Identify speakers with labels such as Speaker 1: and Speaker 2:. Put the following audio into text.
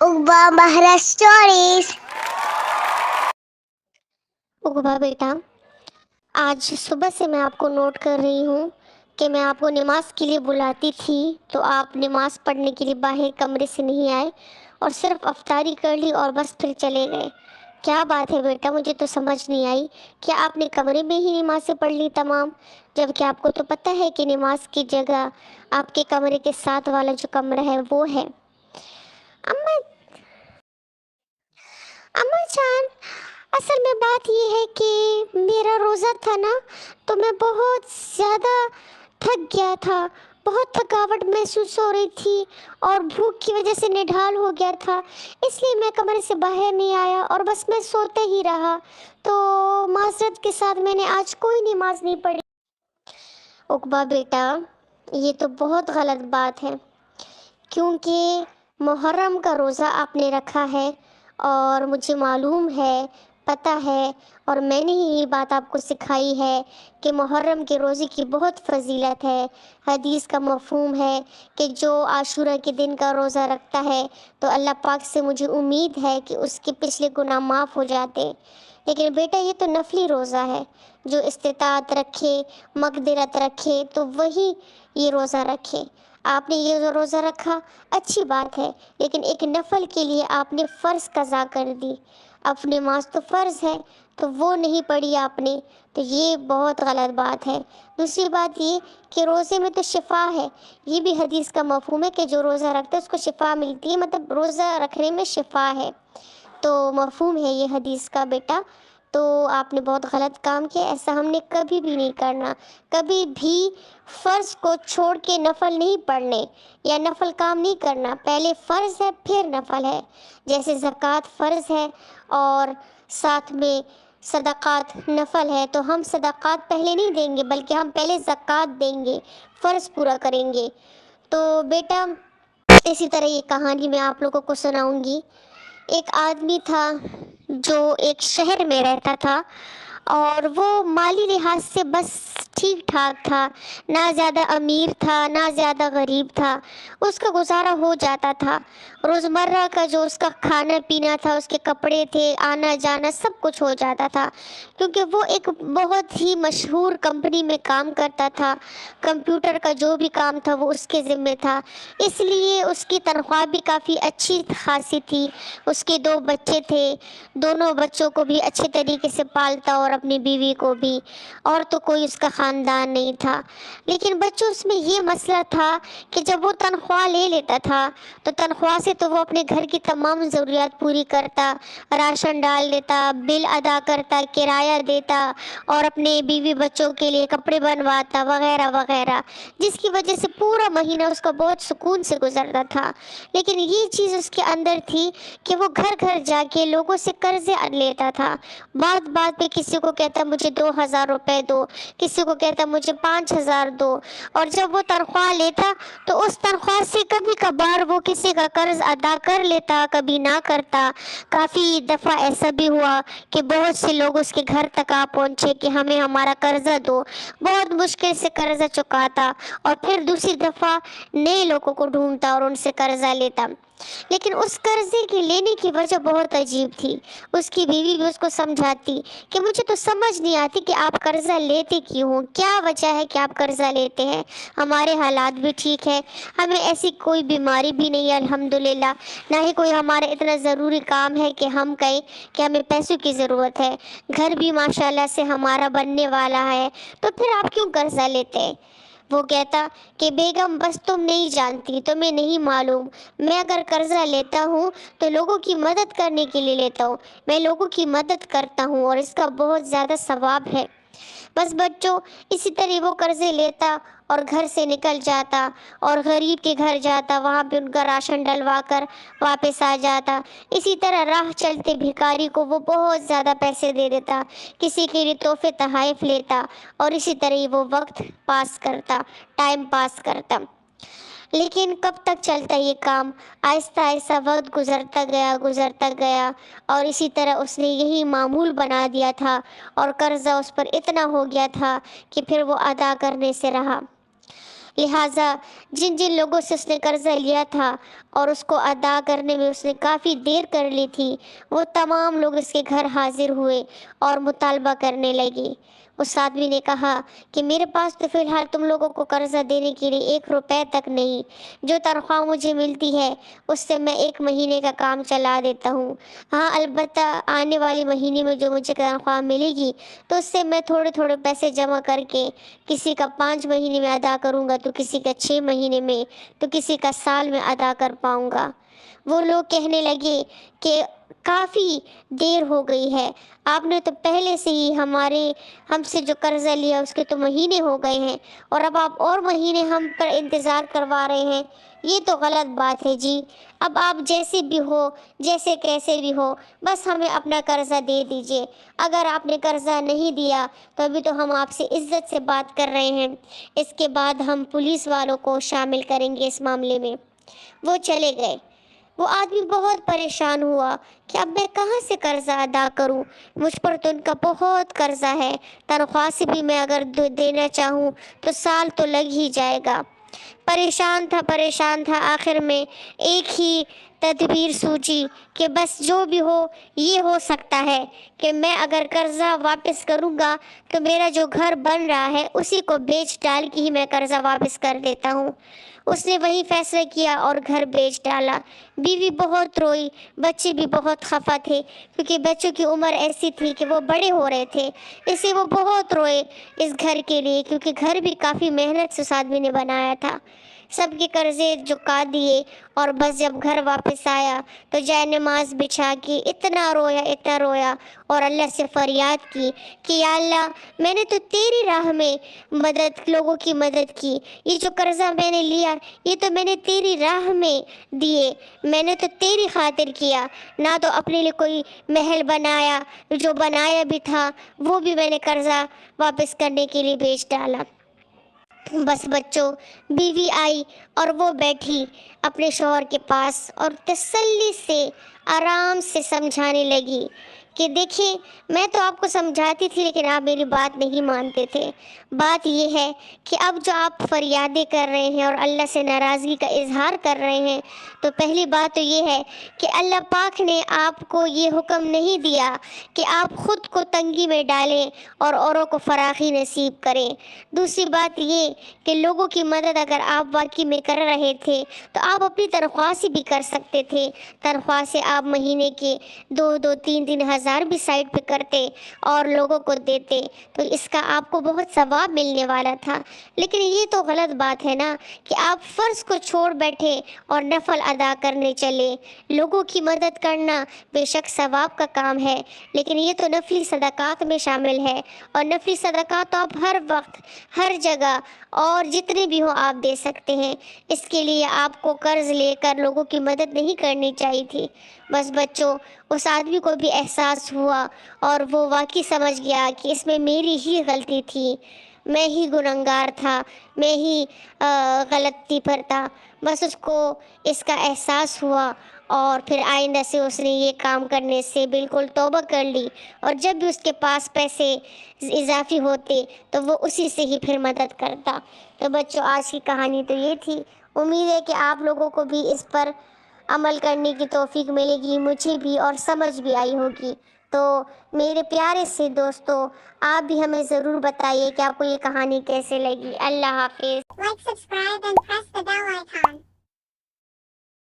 Speaker 1: उगवा महाराज stories.
Speaker 2: उगवा बेटा, आज सुबह से मैं आपको नोट कर रही हूँ कि मैं आपको नमाज के लिए बुलाती थी तो आप नमाज पढ़ने के लिए बाहर कमरे से नहीं आए और सिर्फ अफ्तारी कर ली और बस फिर चले गए। क्या बात है बेटा, मुझे तो समझ नहीं आई। क्या आपने कमरे में ही नमाज़ें पढ़ ली तमाम, जबकि आपको तो पता है कि नमाज की जगह आपके कमरे के साथ वाला जो कमरा है वो है। अम्मा अम्मा जान, असल में बात ये है कि मेरा रोज़ा था ना, तो मैं बहुत ज़्यादा थक गया था। बहुत थकावट महसूस हो रही थी और भूख की वजह से निढाल हो गया था। इसलिए मैं कमरे से बाहर नहीं आया और बस मैं सोते ही रहा। तो माज़रत के साथ मैंने आज कोई नमाज नहीं पढ़ी। उकबा बेटा, ये तो बहुत गलत बात है, क्योंकि मुहर्रम का रोज़ा आपने रखा है और मुझे मालूम है, पता है, और मैंने ही ये बात आपको सिखाई है कि मुहर्रम के रोज़े की बहुत फजीलत है। हदीस का मफ़हूम है कि जो आशूरा के दिन का रोज़ा रखता है तो अल्लाह पाक से मुझे उम्मीद है कि उसके पिछले गुनाह माफ़ हो जाते। लेकिन बेटा, ये तो नफली रोज़ा है। जो इस्तिताअत रखे, मक़दिरत रखे, तो वही ये रोज़ा रखे। आपने ये जो रोज़ा रखा, अच्छी बात है, लेकिन एक नफल के लिए आपने फ़र्ज़ कज़ा कर दी। अब नमाज तो फ़र्ज़ है, तो वो नहीं पढ़ी आपने, तो ये बहुत गलत बात है। दूसरी बात ये कि रोज़े में तो शिफा है। ये भी हदीस का मफ़हूम है कि जो रोज़ा रखता है उसको शिफा मिलती है, मतलब रोज़ा रखने में शिफा है। तो मफ़हूम है ये हदीस का बेटा। तो आपने बहुत गलत काम किया, ऐसा हमने कभी भी नहीं करना। कभी भी फ़र्ज़ को छोड़ के नफल नहीं पढ़ने या नफल काम नहीं करना। पहले फ़र्ज़ है फिर नफल है। जैसे ज़कात फ़र्ज़ है और साथ में सदक़ात नफल है, तो हम सदक़ात पहले नहीं देंगे बल्कि हम पहले ज़कात देंगे, फ़र्ज़ पूरा करेंगे। तो बेटा, इसी तरह ये कहानी मैं आप लोगों को सुनाऊंगी। एक आदमी था जो एक शहर में रहता था और वो माली लिहाज से बस ठीक ठाक था। ना ज़्यादा अमीर था ना ज़्यादा गरीब था, उसका गुजारा हो जाता था। रोज़मर्रा का जो उसका खाना पीना था, उसके कपड़े थे, आना जाना सब कुछ हो जाता था, क्योंकि वो एक बहुत ही मशहूर कंपनी में काम करता था। कंप्यूटर का जो भी काम था वो उसके ज़िम्मे था, इसलिए उसकी तनख्वाह भी काफ़ी अच्छी खासी थी। उसके 2 बच्चे थे, दोनों बच्चों को भी अच्छे तरीके से पालता और अपनी बीवी को भी, और तो कोई उसका ख़ानदान नहीं था। लेकिन बच्चों, उसमें ये मसला था कि जब वो तनख्वाह ले लेता था तो तनख्वाह से तो वो अपने घर की तमाम ज़रूरियात पूरी करता, राशन डाल देता, बिल अदा करता, किराया देता और अपने बीवी बच्चों के लिए कपड़े बनवाता वगैरह वगैरह, जिसकी वजह से पूरा महीना उसका बहुत सुकून से गुजरता था। लेकिन ये चीज़ उसके अंदर थी कि वो घर घर जाके लोगों से कर्जे लेता था। बात बात पे किसी को कहता मुझे 2,000 रुपए दो, किसी को कहता मुझे 5,000 दो, और जब वो तनख्वाह लेता तो उस तनख्वाह से कभी कभार वो किसी का कर्ज अदा कर लेता, कभी ना करता। काफ़ी दफ़ा ऐसा भी हुआ कि बहुत से लोग उसके घर तक आ पहुँचे कि हमें हमारा कर्जा दो। बहुत मुश्किल से कर्जा चुकाता और फिर दूसरी दफ़ा नए लोगों को ढूंढता और उनसे कर्जा लेता। लेकिन उस कर्जे की लेने की वजह बहुत अजीब थी। उसकी बीवी भी उसको समझाती कि मुझे तो समझ नहीं आती कि आप कर्जा लेते क्यों हो, क्या वजह है कि आप कर्जा लेते हैं। हमारे हालात भी ठीक है, हमें ऐसी कोई बीमारी भी नहीं है अल्हम्दुलिल्लाह, ना ही कोई हमारा इतना ज़रूरी काम है कि हम कहें कि हमें पैसों की ज़रूरत है। घर भी माशाल्लाह से हमारा बनने वाला है, तो फिर आप क्यों कर्जा लेते हैं। वो कहता कि बेगम, बस तुम नहीं जानती, तुम्हें नहीं मालूम, मैं अगर कर्जा लेता हूँ तो लोगों की मदद करने के लिए लेता हूँ। मैं लोगों की मदद करता हूँ और इसका बहुत ज़्यादा सवाब है। बस बच्चों, इसी तरह वो कर्जे लेता और घर से निकल जाता और गरीब के घर जाता, वहाँ पे उनका राशन डलवा कर वापस आ जाता। इसी तरह राह चलते भिखारी को वो बहुत ज़्यादा पैसे दे देता, किसी के लिए तोहफे तहाइफ लेता, और इसी तरह ही वो वक्त पास करता, टाइम पास करता। लेकिन कब तक चलता ये काम। आहिस्ता आहिस्ता वक्त गुजरता गया और इसी तरह उसने यही मामूल बना दिया था और कर्जा उस पर इतना हो गया था कि फिर वो अदा करने से रहा। लिहाजा जिन जिन लोगों से उसने कर्जा लिया था اور اس کو ادا کرنے میں اس نے کافی دیر کر لی تھی، وہ تمام لوگ اس کے گھر حاضر ہوئے اور مطالبہ کرنے لگے۔ اس آدمی نے کہا کہ میرے پاس تو فی الحال تم لوگوں کو قرضہ دینے کے لیے 1 روپے تک نہیں، جو تنخواہ مجھے ملتی ہے اس سے میں 1 مہینے کا کام چلا دیتا ہوں۔ ہاں البتہ آنے والے مہینے میں جو مجھے تنخواہ ملے گی تو اس سے میں تھوڑے تھوڑے پیسے جمع کر کے کسی کا 5 مہینے میں ادا کروں گا، تو کسی کا 6 مہینے میں، تو کسی کا سال میں ادا کر پاؤں گا۔ وہ لوگ کہنے لگے کہ کافی دیر ہو گئی ہے، آپ نے تو پہلے سے ہی ہم سے جو قرضہ لیا اس کے تو مہینے ہو گئے ہیں، اور اب آپ اور مہینے ہم پر انتظار کروا رہے ہیں، یہ تو غلط بات ہے جی۔ اب آپ جیسے بھی ہو، جیسے کیسے بھی ہو، بس ہمیں اپنا قرضہ دے دیجئے۔ اگر آپ نے قرضہ نہیں دیا تو ابھی تو ہم آپ سے عزت سے بات کر رہے ہیں، اس کے بعد ہم پولیس والوں کو شامل کریں گے اس معاملے میں۔ وہ چلے گئے۔ وہ آدمی بہت پریشان ہوا کہ اب میں کہاں سے قرضہ ادا کروں، مجھ پر تو ان کا بہت قرضہ ہے، تنخواہ سے بھی میں اگر دینا چاہوں تو سال تو لگ ہی جائے گا۔ پریشان تھا، آخر میں ایک ہی تدبیر سوچی کہ بس جو بھی ہو یہ ہو سکتا ہے کہ میں اگر قرضہ واپس کروں گا تو میرا جو گھر بن رہا ہے اسی کو بیچ ڈال کے ہی میں قرضہ واپس کر دیتا ہوں۔ اس نے وہی فیصلہ کیا اور گھر بیچ ڈالا۔ بیوی بہت روئی، بچے بھی بہت خفا تھے کیونکہ بچوں کی عمر ایسی تھی کہ وہ بڑے ہو رہے تھے، اس لیے وہ بہت روئے اس گھر کے لیے، کیونکہ گھر بھی کافی محنت سے اس آدمی نے بنایا تھا۔ سب کے قرضے چکا دیے، اور بس جب گھر واپس آیا تو جائے نماز بچھا کے اتنا رویا اور اللہ سے فریاد کی کہ یا اللہ، میں نے تو تیری راہ میں لوگوں کی مدد کی، یہ جو قرضہ میں نے لیا یہ تو میں نے تیری راہ میں دیے، میں نے تو تیری خاطر کیا، نہ تو اپنے لیے کوئی محل بنایا، جو بنایا بھی تھا وہ بھی میں نے قرضہ واپس کرنے کے لیے بیچ ڈالا۔ بس بچوں، بیوی آئی اور وہ بیٹھی اپنے شوہر کے پاس اور تسلی سے آرام سے سمجھانے لگی کہ دیکھیں، میں تو آپ کو سمجھاتی تھی لیکن آپ میری بات نہیں مانتے تھے۔ بات یہ ہے کہ اب جو آپ فریادیں کر رہے ہیں اور اللہ سے ناراضگی کا اظہار کر رہے ہیں، تو پہلی بات تو یہ ہے کہ اللہ پاک نے آپ کو یہ حکم نہیں دیا کہ آپ خود کو تنگی میں ڈالیں اور اوروں کو فراخی نصیب کریں۔ دوسری بات یہ کہ لوگوں کی مدد اگر آپ واقعی میں کر رہے تھے تو آپ اپنی تنخواہ سے بھی کر سکتے تھے، تنخواہ سے آپ مہینے کے 2-3 ہزار بھی سائڈ پہ کرتے اور لوگوں کو دیتے تو اس کا آپ کو بہت ثواب ملنے والا تھا۔ لیکن یہ تو غلط بات ہے نا کہ آپ فرض کو چھوڑ بیٹھے اور نفل ادا کرنے چلے۔ لوگوں کی مدد کرنا بے شک ثواب کا کام ہے، لیکن یہ تو نفلی صدقات میں شامل ہے، اور نفلی صدقات تو آپ ہر وقت ہر جگہ اور جتنے بھی ہوں آپ دے سکتے ہیں۔ اس کے لیے آپ کو قرض لے کر لوگوں کی مدد نہیں کرنی چاہیے تھی۔ بس بچوں، اس آدمی کو بھی احساس ہوا اور وہ واقعی سمجھ گیا کہ اس میں میری ہی غلطی تھی، میں ہی گنہگار تھا، میں ہی غلطی پر تھا۔ بس اس کو اس کا احساس ہوا اور پھر آئندہ سے اس نے یہ کام کرنے سے بالکل توبہ کر لی، اور جب بھی اس کے پاس پیسے اضافی ہوتے تو وہ اسی سے ہی پھر مدد کرتا۔ تو بچوں، آج کی کہانی تو یہ تھی۔ امید ہے کہ آپ لوگوں کو بھی اس پر عمل کرنے کی توفیق ملے گی، مجھے بھی، اور سمجھ بھی آئی ہوگی۔ تو میرے پیارے سے دوستو، آپ بھی ہمیں ضرور بتائیے کہ آپ کو یہ کہانی کیسے لگی۔ اللہ حافظ۔
Speaker 1: Like, subscribe, and press the bell icon.